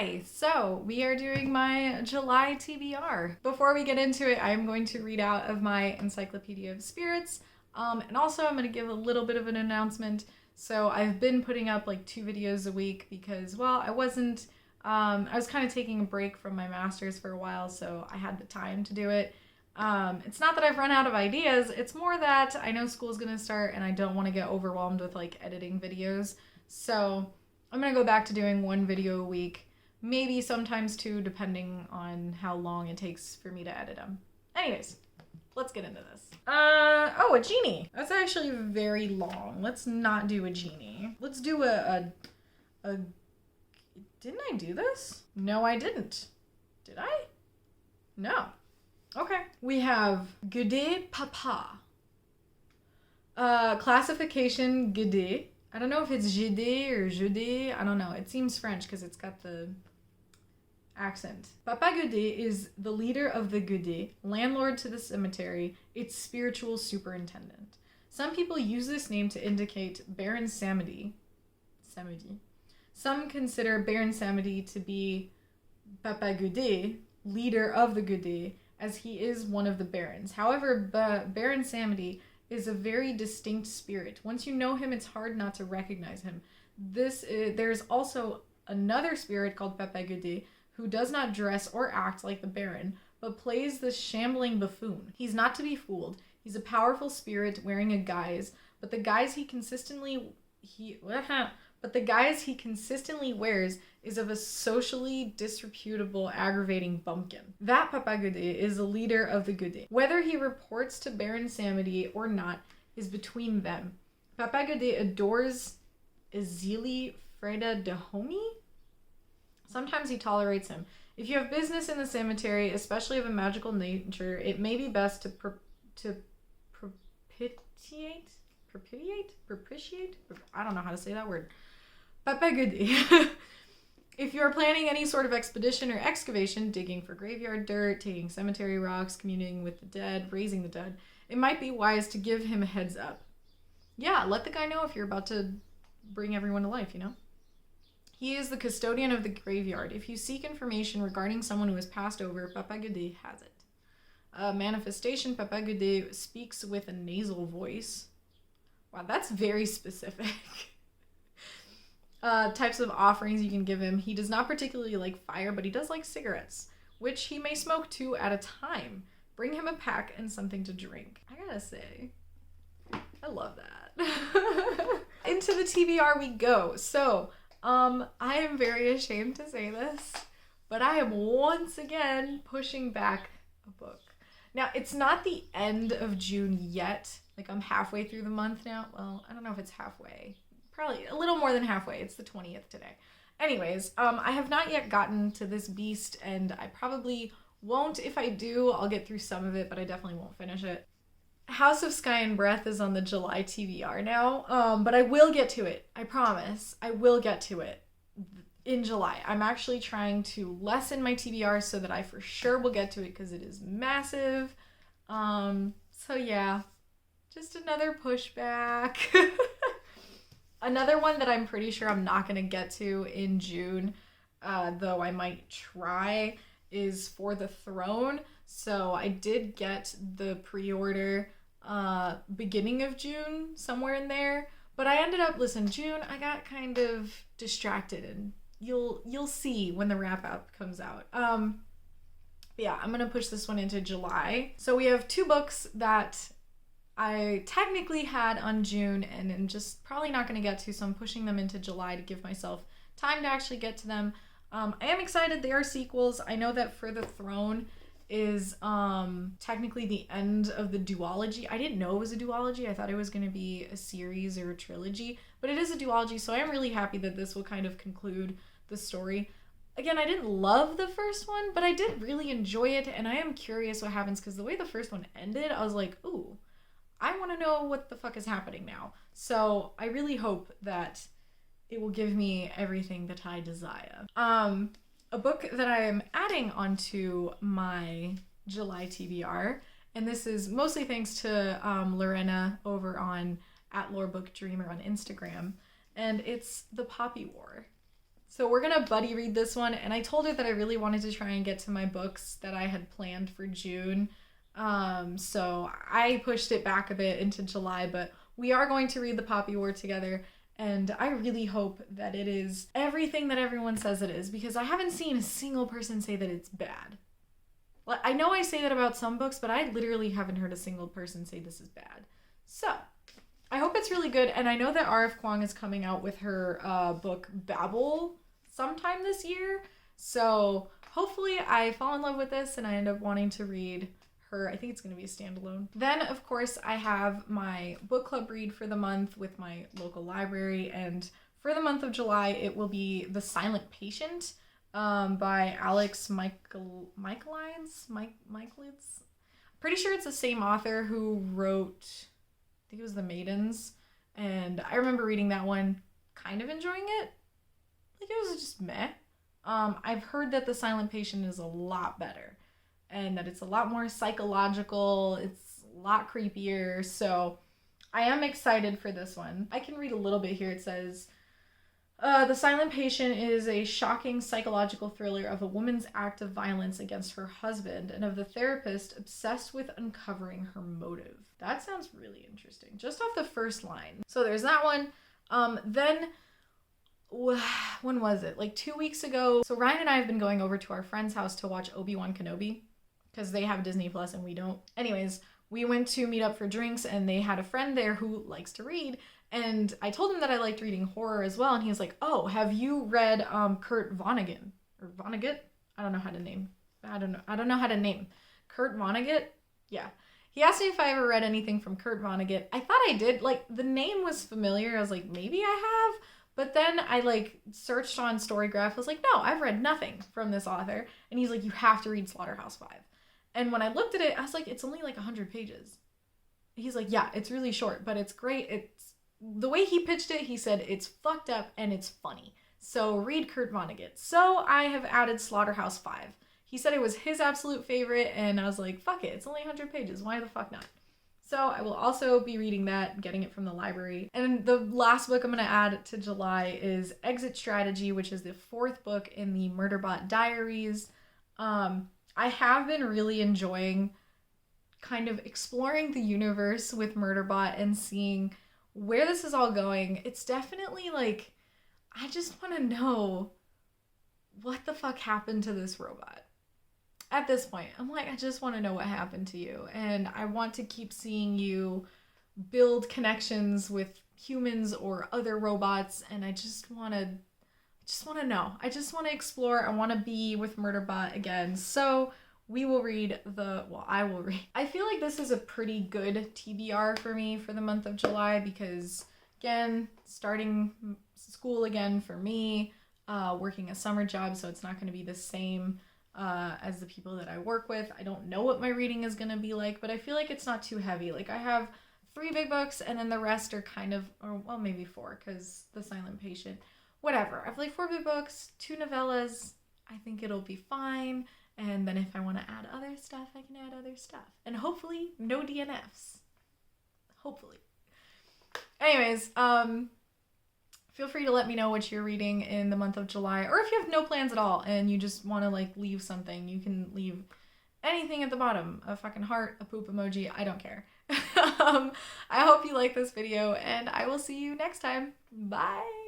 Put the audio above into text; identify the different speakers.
Speaker 1: Hi, so we are doing my July TBR. Before we get into it, I'm going to read out of my Encyclopedia of Spirits, and also I'm going to give a little bit of an announcement. So I've been putting up like 2 videos a week because, well, I was kind of taking a break from my master's for a while, so I had the time to do it. It's not that I've run out of ideas, it's more that I know school's going to start and I don't want to get overwhelmed with like editing videos. So I'm going to go back to doing 1 video a week, maybe sometimes 2, depending on how long it takes for me to edit them. Anyways, let's get into this. Oh, a genie. That's actually very long. Let's not do a genie. Let's do a didn't I do this? No, I didn't. Did I? No. Okay. We have Gude Papa. Classification Gude. I don't know if it's Gude or Jude. I don't know. It seems French because it's got the accent. Papa Gude is the leader of the Gude, landlord to the cemetery, its spiritual superintendent. Some people use this name to indicate Baron Samedi. Some consider Baron Samedi to be Papa Gude, leader of the Gude, as he is one of the barons. However, Baron Samedi is a very distinct spirit. Once you know him, it's hard not to recognize him. There's also another spirit called Papa Gude who does not dress or act like the Baron, but plays the shambling buffoon. He's not to be fooled. He's a powerful spirit wearing a guise, but the guise he consistently wears is of a socially disreputable, aggravating bumpkin. That Papa Gude is the leader of the Gude. Whether he reports to Baron Samedi or not is between them. Papa Gude adores Ezili Freda Dahomey. Sometimes he tolerates him. If you have business in the cemetery, especially of a magical nature, it may be best to propitiate? I don't know how to say that word. Papa Gude. If you are planning any sort of expedition or excavation, digging for graveyard dirt, taking cemetery rocks, communing with the dead, raising the dead, it might be wise to give him a heads up. Yeah, let the guy know if you're about to bring everyone to life, you know? He is the custodian of the graveyard. If you seek information regarding someone who has passed over, Papa Gude has it. Manifestation, Papa Gude speaks with a nasal voice. Wow, that's very specific. Types of offerings you can give him. He does not particularly like fire, but he does like cigarettes, which he may smoke 2 at a time. Bring him a pack and something to drink. I gotta say, I love that. Into the TBR we go. So, I am very ashamed to say this, but I am once again pushing back a book. Now, it's not the end of June yet. Like, I'm halfway through the month now. Well, I don't know if it's halfway. Probably a little more than halfway. It's the 20th today. Anyways, I have not yet gotten to this beast, and I probably won't. If I do, I'll get through some of it, but I definitely won't finish it. House of Sky and Breath is on the July TBR now, but I will get to it. I promise. I will get to it in July. I'm actually trying to lessen my TBR so that I for sure will get to it because it is massive. So yeah, just another pushback. Another one that I'm pretty sure I'm not going to get to in June, though I might try, is For the Throne. So I did get the pre-order beginning of June, somewhere in there. But I ended up, June, I got kind of distracted, and you'll see when the wrap-up comes out. Yeah, I'm going to push this one into July. So we have 2 books that I technically had on June and I'm just probably not going to get to, so I'm pushing them into July to give myself time to actually get to them. I am excited. They are sequels. I know that For the Throne is technically the end of the duology. I didn't know it was a duology. I thought it was going to be a series or a trilogy, but it is a duology, so I am really happy that this will kind of conclude the story. Again, I didn't love the first one, but I did really enjoy it, and I am curious what happens because the way the first one ended, I was like, ooh, I want to know what the fuck is happening now. So I really hope that it will give me everything that I desire. A book that I am adding onto my July TBR, and this is mostly thanks to Lorena over on @LoreBookDreamer on Instagram, and it's The Poppy War. So we're gonna buddy read this one, and I told her that I really wanted to try and get to my books that I had planned for June. So I pushed it back a bit into July, but we are going to read The Poppy War together, and I really hope that it is everything that everyone says it is, because I haven't seen a single person say that it's bad. Like, I know I say that about some books, but I literally haven't heard a single person say this is bad. So I hope it's really good, and I know that R.F. Kuang is coming out with her book Babel sometime this year, so hopefully I fall in love with this and I end up wanting to read her. I think it's going to be a standalone. Then, of course, I have my book club read for the month with my local library, and for the month of July, it will be The Silent Patient by Alex Michaelides. Pretty sure it's the same author who wrote, I think it was The Maidens, and I remember reading that one, kind of enjoying it. Like, it was just meh. I've heard that The Silent Patient is a lot better, and that it's a lot more psychological, it's a lot creepier, so I am excited for this one. I can read a little bit here. It says, The Silent Patient is a shocking psychological thriller of a woman's act of violence against her husband and of the therapist obsessed with uncovering her motive. That sounds really interesting, just off the first line. So there's that one. Then, when was it? Like 2 weeks ago. So Ryan and I have been going over to our friend's house to watch Obi-Wan Kenobi, because they have Disney Plus and we don't. Anyways, we went to meet up for drinks, and they had a friend there who likes to read, and I told him that I liked reading horror as well, and he was like, oh, have you read Kurt Vonnegut? Or Vonnegut? I don't know how to name. I don't know how to name. Kurt Vonnegut? Yeah. He asked me if I ever read anything from Kurt Vonnegut. I thought I did. Like, the name was familiar. I was like, maybe I have. But then I, like, searched on Storygraph. I was like, no, I've read nothing from this author. And he's like, you have to read Slaughterhouse-Five. And when I looked at it, I was like, it's only like 100 pages. He's like, yeah, it's really short, but it's great. It's the way he pitched it, he said it's fucked up and it's funny. So read Kurt Vonnegut. So I have added Slaughterhouse-Five. He said it was his absolute favorite, and I was like, fuck it, it's only 100 pages. Why the fuck not? So I will also be reading that, getting it from the library. And the last book I'm going to add to July is Exit Strategy, which is the 4th book in the Murderbot Diaries. I have been really enjoying kind of exploring the universe with Murderbot and seeing where this is all going. It's definitely like, I just want to know what the fuck happened to this robot. At this point, I'm like, I just want to know what happened to you. And I want to keep seeing you build connections with humans or other robots. And I just want to know. I just want to explore. I want to be with Murderbot again. So I will read. I feel like this is a pretty good TBR for me for the month of July, because again, starting school again for me, working a summer job. So it's not going to be the same as the people that I work with. I don't know what my reading is going to be like, but I feel like it's not too heavy. Like, I have 3 big books, and then the rest are kind of, or well, maybe 4, because The Silent Patient, whatever. I have like 4 big books, 2 novellas. I think it'll be fine. And then if I want to add other stuff, I can add other stuff. And hopefully no DNFs. Hopefully. Anyways, feel free to let me know what you're reading in the month of July, or if you have no plans at all and you just want to like leave something, you can leave anything at the bottom, a fucking heart, a poop emoji, I don't care. I hope you like this video, and I will see you next time. Bye.